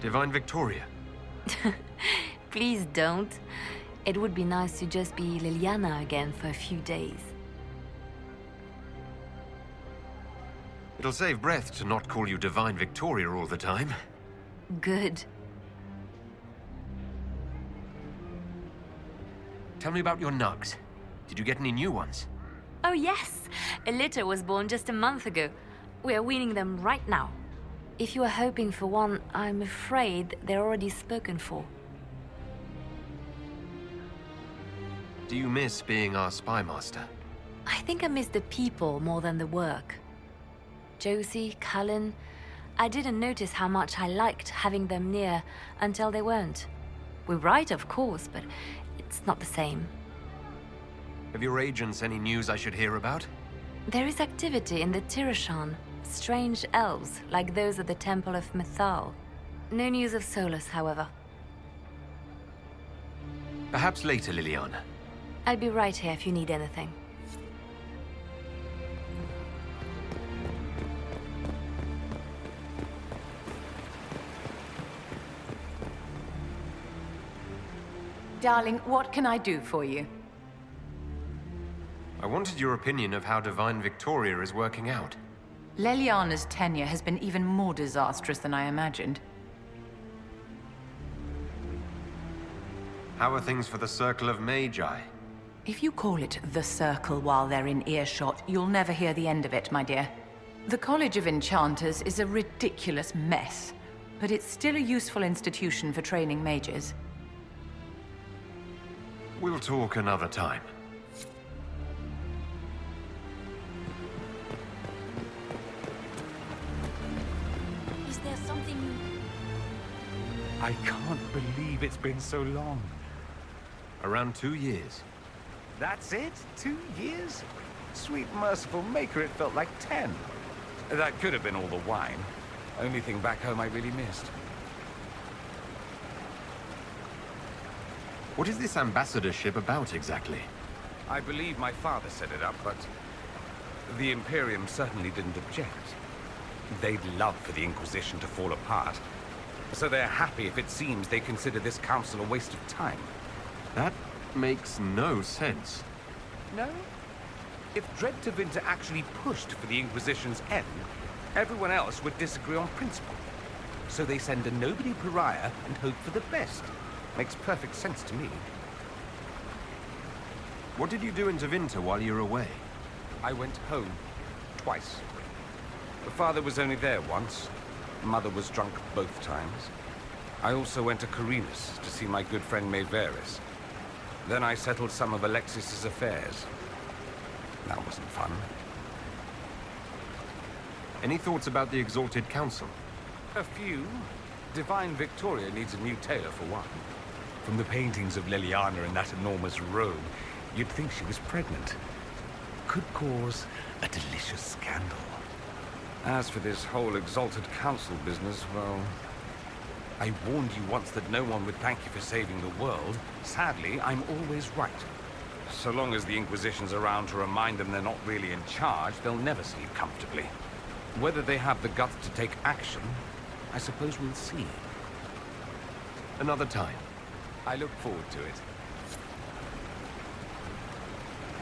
Divine Victoria. Please don't. It would be nice to just be Liliana again for a few days. It'll save breath to not call you Divine Victoria all the time. Good. Tell me about your nugs. Did you get any new ones? Oh yes! A litter was born just a month ago. We are weaning them right now. If you are hoping for one, I'm afraid they're already spoken for. Do you miss being our spy master? I think I miss the people more than the work. Josie, Cullen, I didn't notice how much I liked having them near until they weren't. We write, of course, but it's not the same. Have your agents any news I should hear about? There is activity in the Tirashan. Strange elves, like those at the Temple of Mythal. No news of Solus, however. Perhaps later, Liliana. I'll be right here if you need anything. Darling, what can I do for you? I wanted your opinion of how Divine Victoria is working out. Leliana's tenure has been even more disastrous than I imagined. How are things for the Circle of Magi? If you call it the Circle while they're in earshot, you'll never hear the end of it, my dear. The College of Enchanters is a ridiculous mess, but it's still a useful institution for training mages. We'll talk another time. Is there something you... I can't believe it's been so long. Around 2 years. That's it? 2 years? Sweet merciful maker, it felt like 10. That could have been all the wine. Only thing back home I really missed. What is this ambassadorship about exactly? I believe my father set it up, but the Imperium certainly didn't object. They'd love for the Inquisition to fall apart, so they're happy if it seems they consider this council a waste of time. That makes no sense. No? If Dread Tevinter actually pushed for the Inquisition's end, everyone else would disagree on principle. So they send a nobody pariah and hope for the best. Makes perfect sense to me. What did you do in Tevinter while you were away? I went home. Twice. Father was only there once. Mother was drunk both times. I also went to Carinus to see my good friend Maeveris. Then I settled some of Alexis's affairs. That wasn't fun. Any thoughts about the Exalted Council? A few. Divine Victoria needs a new tailor for one. From the paintings of Liliana in that enormous robe, you'd think she was pregnant. Could cause a delicious scandal. As for this whole Exalted Council business, well... I warned you once that no one would thank you for saving the world. Sadly, I'm always right. So long as the Inquisition's around to remind them they're not really in charge, they'll never sleep comfortably. Whether they have the guts to take action, I suppose we'll see. Another time. I look forward to it.